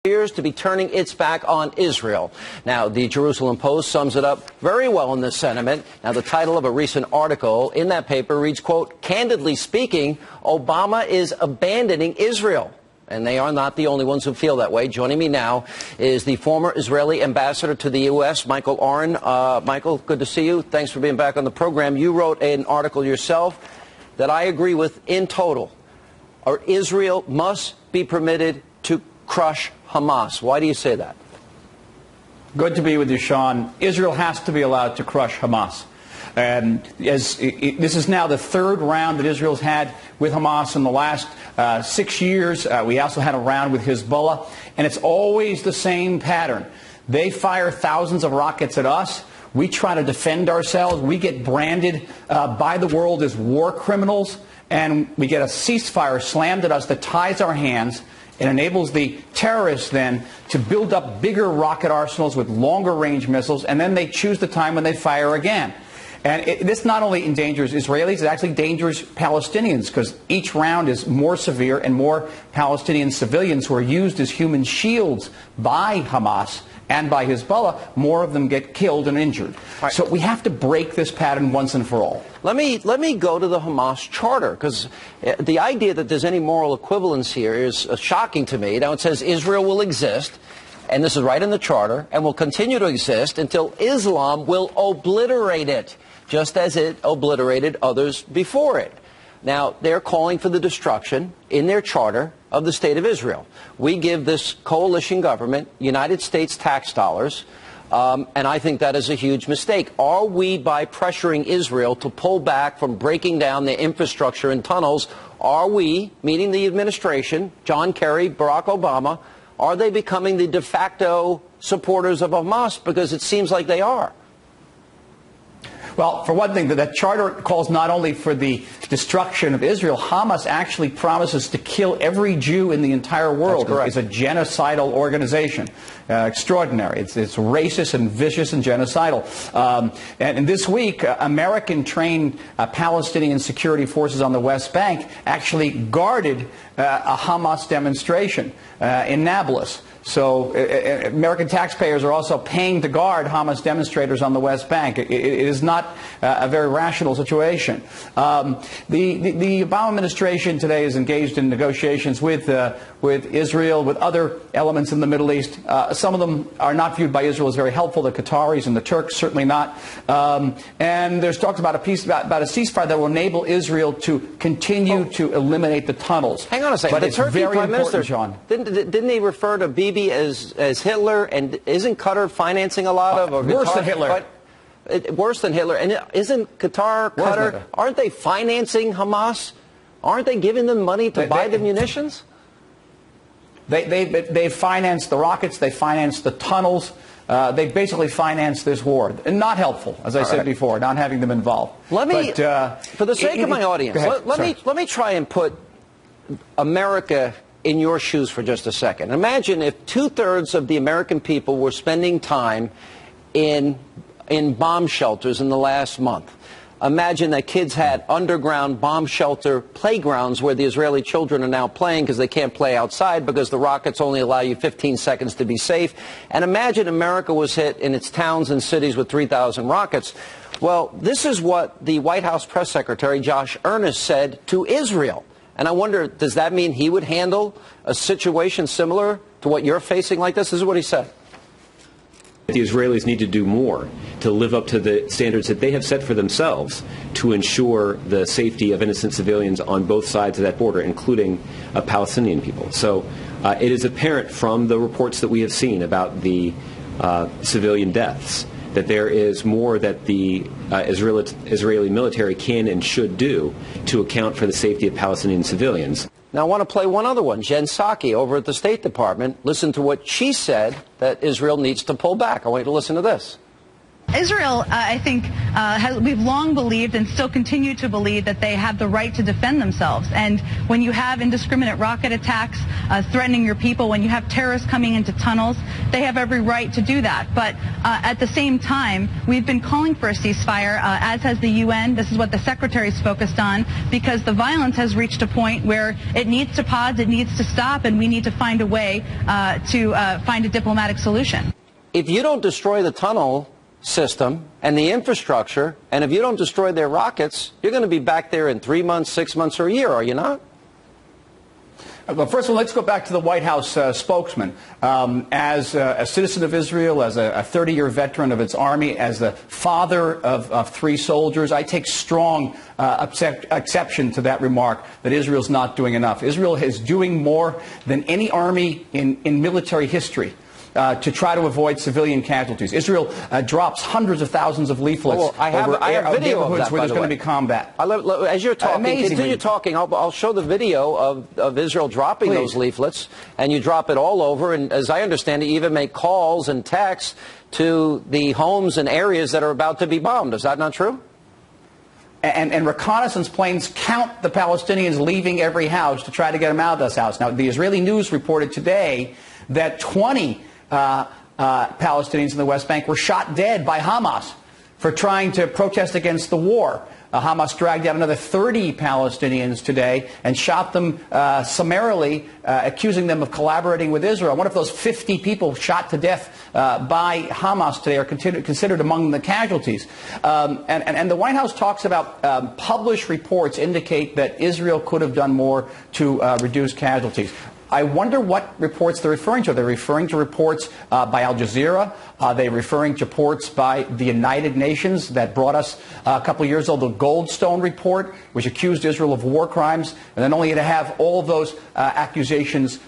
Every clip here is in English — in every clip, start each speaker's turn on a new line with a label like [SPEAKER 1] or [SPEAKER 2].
[SPEAKER 1] appears to be turning its back on Israel. Now, the Jerusalem Post sums it up very well in this sentiment. Now, the title of a recent article in that paper reads, quote, "Candidly speaking, Obama is abandoning Israel." And they are not the only ones who feel that way. Joining me now is the former Israeli ambassador to the U.S., Michael Oren. Michael, good to see you. Thanks for being back on the program. You wrote an article yourself that I agree with in total. Israel must be permitted to crush Hamas. Why do you say that?
[SPEAKER 2] Good to be with you, Sean. Israel has to be allowed to crush Hamas. This is now the third round that Israel's had with Hamas in the last 6 years. We also had a round with Hezbollah, and it's always the same pattern. They fire thousands of rockets at us. We try to defend ourselves. We get branded by the world as war criminals, and we get a ceasefire slammed at us that ties our hands. It enables the terrorists then to build up bigger rocket arsenals with longer range missiles, and then they choose the time when they fire again. And this not only endangers Israelis, it actually endangers Palestinians, because each round is more severe and more Palestinian civilians who are used as human shields by Hamas and by Hezbollah, more of them get killed and injured. Right. So we have to break this pattern once and for all.
[SPEAKER 1] Let me go to the Hamas charter, because the idea that there's any moral equivalence here is shocking to me. Now, it says Israel will exist, and this is right in the charter, and will continue to exist until Islam will obliterate it, just as it obliterated others before it. Now, they're calling for the destruction in their charter of the State of Israel. We give this coalition government United States tax dollars, and I think that is a huge mistake. Are we, by pressuring Israel to pull back from breaking down their infrastructure and tunnels, are we, meaning the administration, John Kerry, Barack Obama, are they becoming the de facto supporters of Hamas? Because it seems like they are.
[SPEAKER 2] Well, for one thing, that charter calls not only for the destruction of Israel. Hamas actually promises to kill every Jew in the entire world. It's a genocidal organization. Extraordinary. It's racist and vicious and genocidal. And this week, American-trained Palestinian security forces on the West Bank actually guarded a Hamas demonstration in Nablus. So American taxpayers are also paying to guard Hamas demonstrators on the West Bank. It is not a very rational situation. The Obama administration today is engaged in negotiations with Israel, with other elements in the Middle East. Some of them are not viewed by Israel as very helpful. The Qataris and the Turks, certainly not. And there's talks about a ceasefire that will enable Israel to continue to eliminate the tunnels.
[SPEAKER 1] Hang on a second.
[SPEAKER 2] But it's
[SPEAKER 1] Turkey
[SPEAKER 2] very
[SPEAKER 1] Prime Minister,
[SPEAKER 2] John.
[SPEAKER 1] Didn't he refer to Bibi as Hitler? And isn't Qatar financing a lot of?
[SPEAKER 2] Worse than Hitler.
[SPEAKER 1] Worse than Hitler. And isn't Qatar, aren't they financing Hamas? Aren't they giving them money to buy the munitions?
[SPEAKER 2] They finance the rockets. They finance the tunnels. They basically finance this war. And not helpful, as I said before, not having them involved.
[SPEAKER 1] For the sake of my audience, let me try and put America in your shoes for just a second. Imagine if 2/3 of the American people were spending time in bomb shelters in the last month. Imagine that kids had underground bomb shelter playgrounds where the Israeli children are now playing because they can't play outside because the rockets only allow you 15 seconds to be safe. And imagine America was hit in its towns and cities with 3,000 rockets. Well, this is what the White House press secretary, Josh Earnest, said to Israel. And I wonder, does that mean he would handle a situation similar to what you're facing like this? This is what he said.
[SPEAKER 3] The Israelis need to do more to live up to the standards that they have set for themselves to ensure the safety of innocent civilians on both sides of that border, including Palestinian people. So it is apparent from the reports that we have seen about the civilian deaths that there is more that the Israeli military can and should do to account for the safety of Palestinian civilians.
[SPEAKER 1] Now, I want to play one other one. Jen Psaki over at the State Department. Listen to what she said that Israel needs to pull back. I want you to listen to this.
[SPEAKER 4] Israel, I think, we've long believed and still continue to believe that they have the right to defend themselves. And when you have indiscriminate rocket attacks threatening your people, when you have terrorists coming into tunnels, they have every right to do that. But at the same time, we've been calling for a ceasefire, as has the UN. This is what the Secretary's focused on, because the violence has reached a point where it needs to pause, it needs to stop, and we need to find a way to find a diplomatic solution.
[SPEAKER 1] If you don't destroy the tunnel system and the infrastructure, and if you don't destroy their rockets, you're going to be back there in 3 months, 6 months, or a year, are you not?
[SPEAKER 2] Well, first of all, let's go back to the White House spokesman. As a citizen of Israel, as a 30-year veteran of its army, as the father of 3 soldiers, I take strong exception to that remark that Israel's not doing enough. Israel is doing more than any army in military history to try to avoid civilian casualties. Israel drops hundreds of thousands of leaflets over
[SPEAKER 1] I have video of that,
[SPEAKER 2] where there's
[SPEAKER 1] by the
[SPEAKER 2] going
[SPEAKER 1] way.
[SPEAKER 2] to be combat.
[SPEAKER 1] As you're talking, continue talking. I'll show the video of Israel dropping those leaflets, and you drop it all over. And as I understand it, you even make calls and texts to the homes and areas that are about to be bombed. Is that not true?
[SPEAKER 2] And reconnaissance planes count the Palestinians leaving every house to try to get them out of this house. Now, the Israeli news reported today that 20 Palestinians in the West Bank were shot dead by Hamas for trying to protest against the war. Hamas dragged out another 30 Palestinians today and shot them summarily, accusing them of collaborating with Israel. One of those 50 people shot to death by Hamas today are considered among the casualties. And the White House talks about published reports indicate that Israel could have done more to reduce casualties. I wonder what reports they're referring to. They're referring to reports by Al Jazeera. Are they referring to reports by the United Nations that brought us a couple of years ago the Goldstone report, which accused Israel of war crimes, and then only to have all of those accusations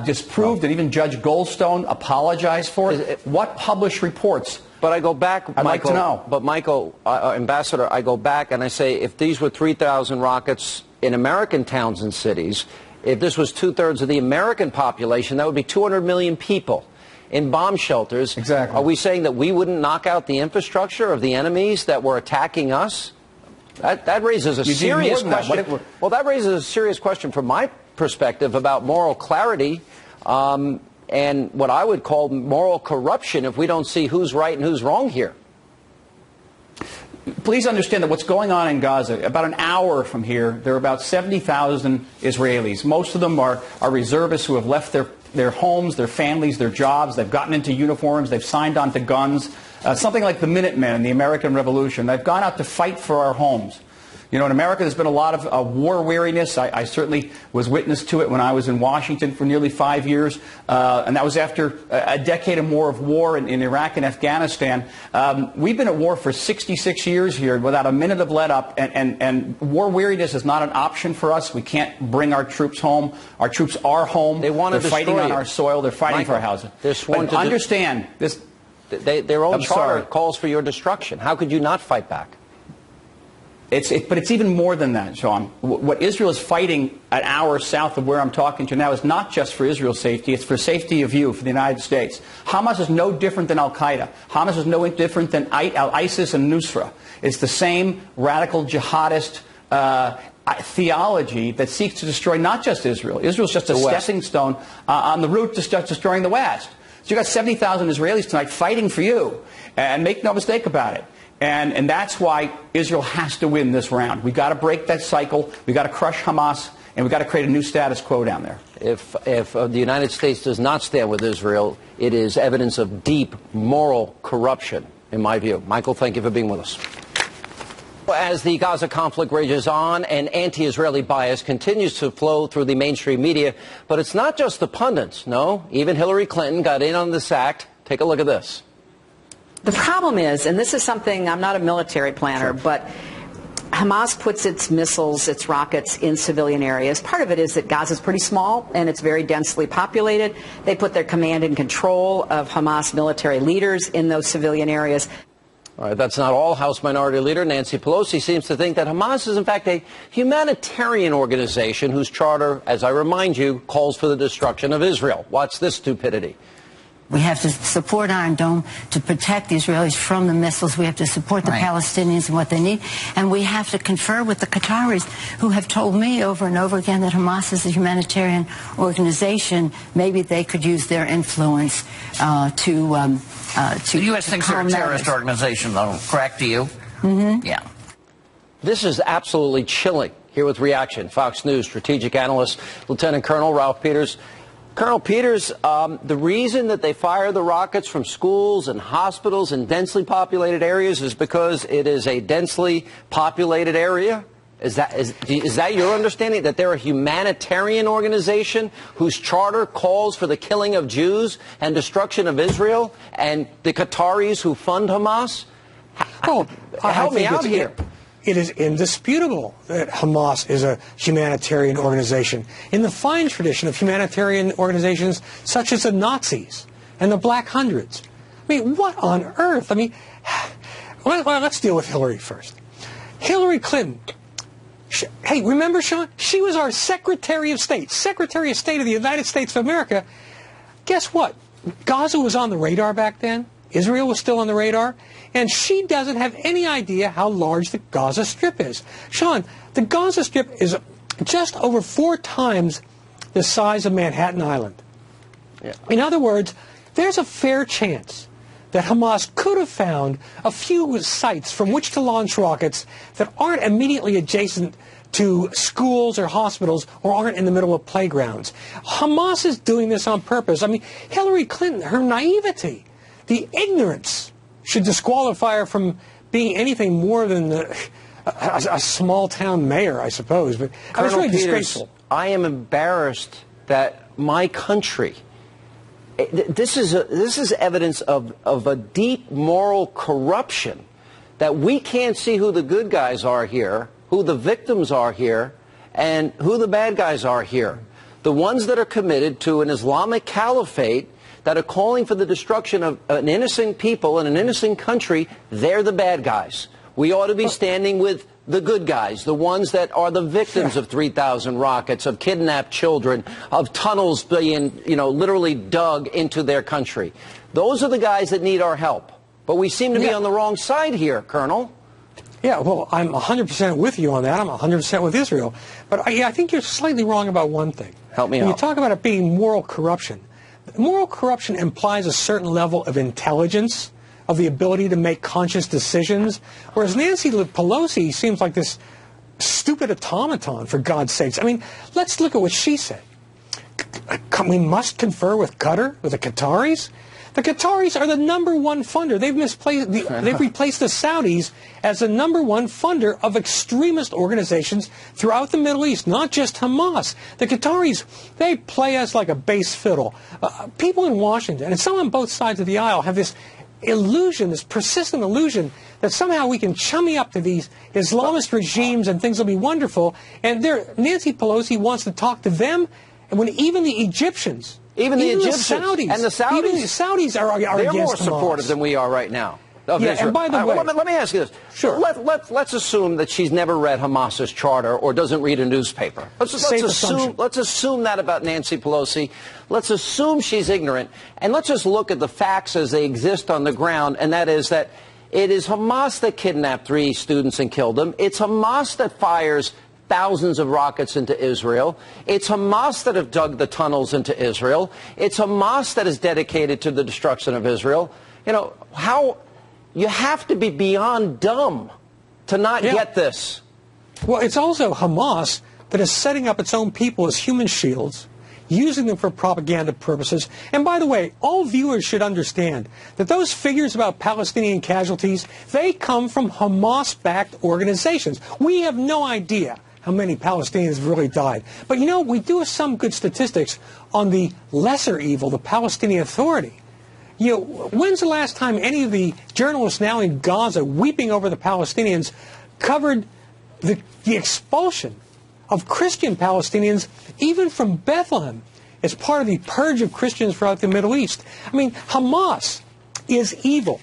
[SPEAKER 2] disproved, and even Judge Goldstone apologized for it? What published reports?
[SPEAKER 1] But I go back,
[SPEAKER 2] I'd like to know.
[SPEAKER 1] But Michael, Ambassador, I go back and I say, if these were 3,000 rockets in American towns and cities, if this was 2/3 of the American population, that would be 200 million people in bomb shelters.
[SPEAKER 2] Exactly.
[SPEAKER 1] Are we saying that we wouldn't knock out the infrastructure of the enemies that were attacking us? That raises a serious question. Well, that raises a serious question from my perspective about moral clarity and what I would call moral corruption if we don't see who's right and who's wrong here.
[SPEAKER 2] Please understand that what's going on in Gaza, about an hour from here, there are about 70,000 Israelis. Most of them are reservists who have left their homes, their families, their jobs. They've gotten into uniforms. They've signed on to guns. Something like the Minutemen in the American Revolution. They've gone out to fight for our homes. You know, in America, there's been a lot of war weariness. I certainly was witness to it when I was in Washington for nearly 5 years, and that was after a decade or more of war in Iraq and Afghanistan. We've been at war for 66 years here without a minute of let up, and war weariness is not an option for us. We can't bring our troops home. Our troops are home.
[SPEAKER 1] They're
[SPEAKER 2] fighting on our soil. They're fighting for our houses.
[SPEAKER 1] They're sworn to
[SPEAKER 2] understand this.
[SPEAKER 1] Their own charter calls for your destruction. How could you not fight back?
[SPEAKER 2] But it's even more than that, Sean. What Israel is fighting an hour south of where I'm talking to now is not just for Israel's safety. It's for safety of you, for the United States. Hamas is no different than al-Qaeda. Hamas is no different than ISIS and Nusra. It's the same radical jihadist theology that seeks to destroy not just Israel. Israel's just a stepping stone on the route to start destroying the West. So you've got 70,000 Israelis tonight fighting for you. And make no mistake about it. And that's why Israel has to win this round. We've got to break that cycle. We've got to crush Hamas, and we've got to create a new status quo down there.
[SPEAKER 1] If the United States does not stand with Israel, it is evidence of deep moral corruption, in my view. Michael, thank you for being with us. As the Gaza conflict rages on and anti-Israeli bias continues to flow through the mainstream media, but it's not just the pundits. No, even Hillary Clinton got in on this act. Take a look at this.
[SPEAKER 5] The problem is, and this is something, I'm not a military planner, but Hamas puts its missiles, its rockets in civilian areas. Part of it is that Gaza is pretty small and it's very densely populated. They put their command and control of Hamas military leaders in those civilian areas.
[SPEAKER 1] All right, that's not all. House Minority Leader Nancy Pelosi seems to think that Hamas is, in fact, a humanitarian organization whose charter, as I remind you, calls for the destruction of Israel. Watch this stupidity.
[SPEAKER 6] We have to support Iron Dome to protect the Israelis from the missiles. We have to support the Palestinians and what they need. And we have to confer with the Qataris, who have told me over and over again that Hamas is a humanitarian organization. Maybe they could use their influence to
[SPEAKER 7] the U.S. thinks they're a terrorist organization, though, correct to you?
[SPEAKER 6] Mm-hmm.
[SPEAKER 7] Yeah.
[SPEAKER 1] This is absolutely chilling. Here with reaction, Fox News strategic analyst, Lieutenant Colonel Ralph Peters. Colonel Peters, the reason that they fire the rockets from schools and hospitals in densely populated areas is because it is a densely populated area? Is that your understanding, that they're a humanitarian organization whose charter calls for the killing of Jews and destruction of Israel, and the Qataris who fund Hamas?
[SPEAKER 8] Well,
[SPEAKER 1] help me out here.
[SPEAKER 8] It is indisputable that Hamas is a humanitarian organization in the fine tradition of humanitarian organizations such as the Nazis and the Black Hundreds. I mean, what on earth? I mean, let's deal with Hillary first. Hillary Clinton. Hey, remember, Sean? She was our Secretary of State of the United States of America. Guess what? Gaza was on the radar back then. Israel was still on the radar. And she doesn't have any idea how large the Gaza Strip is. Sean, the Gaza Strip is just over 4 times the size of Manhattan Island. Yeah. In other words, there's a fair chance that Hamas could have found a few sites from which to launch rockets that aren't immediately adjacent to schools or hospitals or aren't in the middle of playgrounds. Hamas is doing this on purpose. I mean, Hillary Clinton, her naivety, the ignorance should disqualify her from being anything more than a small-town mayor, I suppose. But it's really disgraceful.
[SPEAKER 1] I am embarrassed that my country, this is evidence of a deep moral corruption, that we can't see who the good guys are here, who the victims are here, and who the bad guys are here. The ones that are committed to an Islamic caliphate that are calling for the destruction of an innocent people in an innocent country, they're the bad guys. We ought to be standing with the good guys, the ones that are the victims of 3,000 rockets, of kidnapped children, of tunnels being, literally dug into their country. Those are the guys that need our help. But we seem to be on the wrong side here, Colonel.
[SPEAKER 8] Yeah, well, I'm 100% with you on that. I'm 100% with Israel. But I think you're slightly wrong about one thing.
[SPEAKER 1] Help me out.
[SPEAKER 8] When you talk about it being moral corruption, moral corruption implies a certain level of intelligence, of the ability to make conscious decisions, whereas Nancy Pelosi seems like this stupid automaton, for God's sakes. I mean, let's look at what she said. We must confer with Qatar, with the Qataris. The Qataris are the #1 funder. They've replaced the Saudis as the #1 funder of extremist organizations throughout the Middle East, not just Hamas. The Qataris, they play us like a bass fiddle. People in Washington, and some on both sides of the aisle, have this illusion, this persistent illusion, that somehow we can chummy up to these Islamist regimes and things will be wonderful. And Nancy Pelosi wants to talk to them, and when even the Egyptians,
[SPEAKER 1] even the Egyptians
[SPEAKER 8] and the Saudis, even the Saudis are
[SPEAKER 1] they're
[SPEAKER 8] against
[SPEAKER 1] more
[SPEAKER 8] Hamas.
[SPEAKER 1] supportive than we are right now.
[SPEAKER 8] Yeah, and by the way,
[SPEAKER 1] let me ask you this.
[SPEAKER 8] Sure.
[SPEAKER 1] Let's assume that she's never read Hamas's charter or doesn't read a newspaper. Let's assume that about Nancy Pelosi. Let's assume she's ignorant, and let's just look at the facts as they exist on the ground, and that is that it is Hamas that kidnapped 3 students and killed them. It's Hamas that fires thousands of rockets into Israel. It's Hamas that have dug the tunnels into Israel. It's Hamas that is dedicated to the destruction of Israel. You have to be beyond dumb to not get this.
[SPEAKER 8] Well, it's also Hamas that is setting up its own people as human shields, using them for propaganda purposes. And by the way, all viewers should understand that those figures about Palestinian casualties, they come from Hamas-backed organizations. We have no idea how many Palestinians have really died. But we do have some good statistics on the lesser evil, the Palestinian Authority. When's the last time any of the journalists now in Gaza weeping over the Palestinians covered the expulsion of Christian Palestinians, even from Bethlehem, as part of the purge of Christians throughout the Middle East? I mean, Hamas is evil.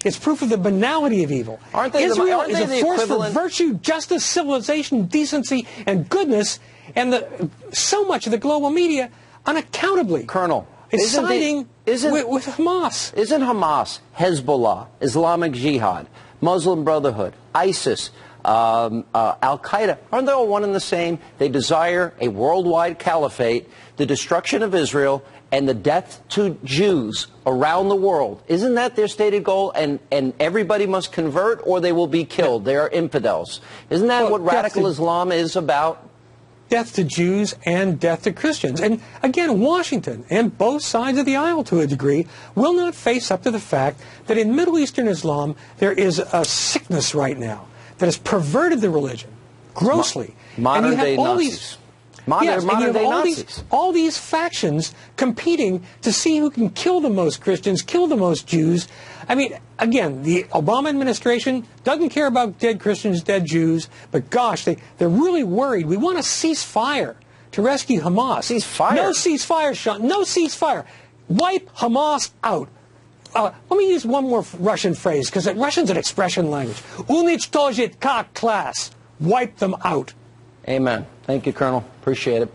[SPEAKER 8] It's proof of the banality of evil. Israel is a force for virtue, justice, civilization, decency, and goodness, and so much of the global media unaccountably
[SPEAKER 1] Colonel,
[SPEAKER 8] It's siding with Hamas.
[SPEAKER 1] Isn't Hamas, Hezbollah, Islamic Jihad, Muslim Brotherhood, ISIS, Al-Qaeda, aren't they all one and the same? They desire a worldwide caliphate, the destruction of Israel, and the death to Jews around the world. Isn't that their stated goal? And everybody must convert or they will be killed. They are infidels. Isn't that what radical Islam is about?
[SPEAKER 8] Death to Jews and death to Christians. And again, Washington and both sides of the aisle to a degree will not face up to the fact that in Middle Eastern Islam there is a sickness right now that has perverted the religion grossly.
[SPEAKER 1] Modern day Nazis. Modern day Nazis.
[SPEAKER 8] All these factions competing to see who can kill the most Christians, kill the most Jews. I mean, again, the Obama administration doesn't care about dead Christians, dead Jews, but gosh, they're really worried. We want a ceasefire to rescue Hamas.
[SPEAKER 1] Ceasefire?
[SPEAKER 8] No ceasefire, Sean. No ceasefire. Wipe Hamas out. Let me use one more Russian phrase, because Russian's an expression language. Unичтожить как class. Wipe them out.
[SPEAKER 1] Amen. Thank you, Colonel. Appreciate it.